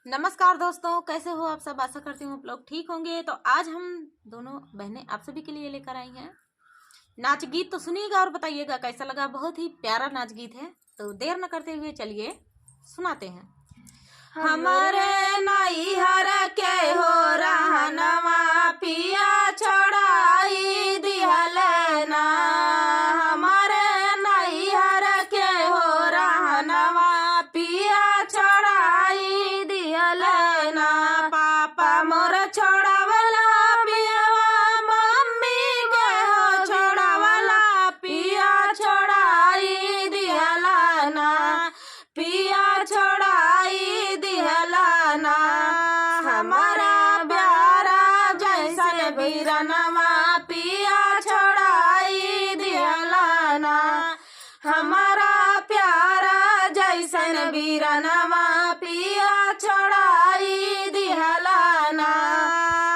नमस्कार दोस्तों, कैसे हो आप सब। आशा करती हूँ आप लोग ठीक होंगे। तो आज हम दोनों बहनें आप सभी के लिए लेकर आई हैं नाच गीत। तो सुनिएगा और बताइएगा कैसा लगा। बहुत ही प्यारा नाच गीत है, तो देर न करते हुए चलिए सुनाते हैं। हमारे नैहर के हो रहनवा पिया छोड़ाई दिहल ना। हमारे नैहर के हो रहनवा पिया छोड़ाई दिहल ना। पापा मोर छोड़ावला पियावा मम्मी के हो छोड़ावला पिया छोड़ाई दिहल ना। पिया छोड़ाई दिहलाना। हमारा प्यारा जैसन बीरनवा पिया छोड़ाई दिहलाना। हमारा प्यारा जैसन बीरनवा पिया छोड़ाई दिहलाना।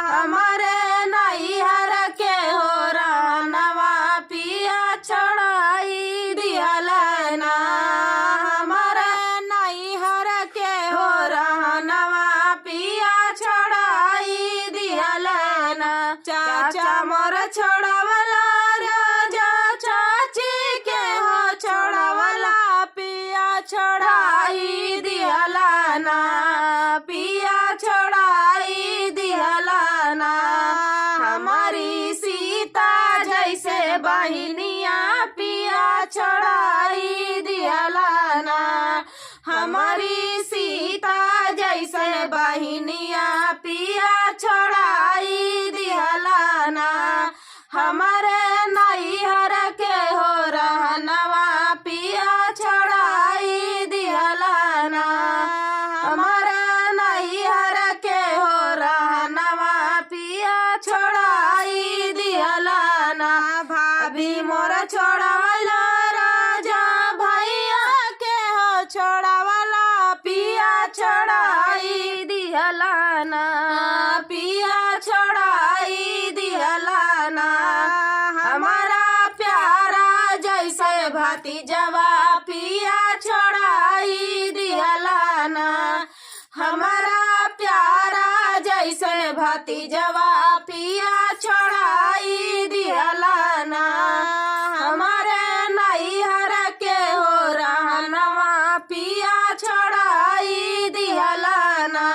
हमारे नैहर के हो रहनवा पिया छोड़ाई दिहलाना। चाचा मोर छोड़ावला राजा चाची के हो छोड़ावला पिया छोड़ाई दिहलाना। पिया छोड़ाई दिहलाना। हमारी सीता जैसे बहिनिया पिया छोड़ाई दिहलाना। हमारी सीता जैसे बहिनिया पिया छोड़ाई दिहलाना। हमारे नैहर के हो रहनवा पिया छोड़ाई दिहलाना। हमारे नैहर के हो रहनवा पिया छोड़ाई दिहलाना। भाभी मोर छोड़ावला राजा भैया के हो छोड़ावला पिया छोड़ाई दिहलाना। पिया छोड़ाई दिहलाना। हमारा प्यारा जैसे भतीजवा पिया छोड़ाई दिहलाना। हमारा प्यारा जैसे भतीजवा पिया छोड़ाई दिहलाना। हमारे नैहर के हो रहनवा पिया छोड़ाई दिहलाना।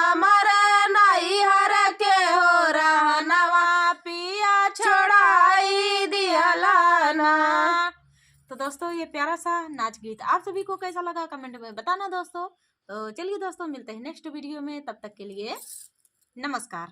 हमारे नैहर के हो रहनवा पिया छोड़ाई दिहलाना। तो दोस्तों, ये प्यारा सा नाच गीत आप सभी को कैसा लगा कमेंट में बताना दोस्तों। तो चलिए दोस्तों, मिलते हैं नेक्स्ट वीडियो में। तब तक के लिए नमस्कार।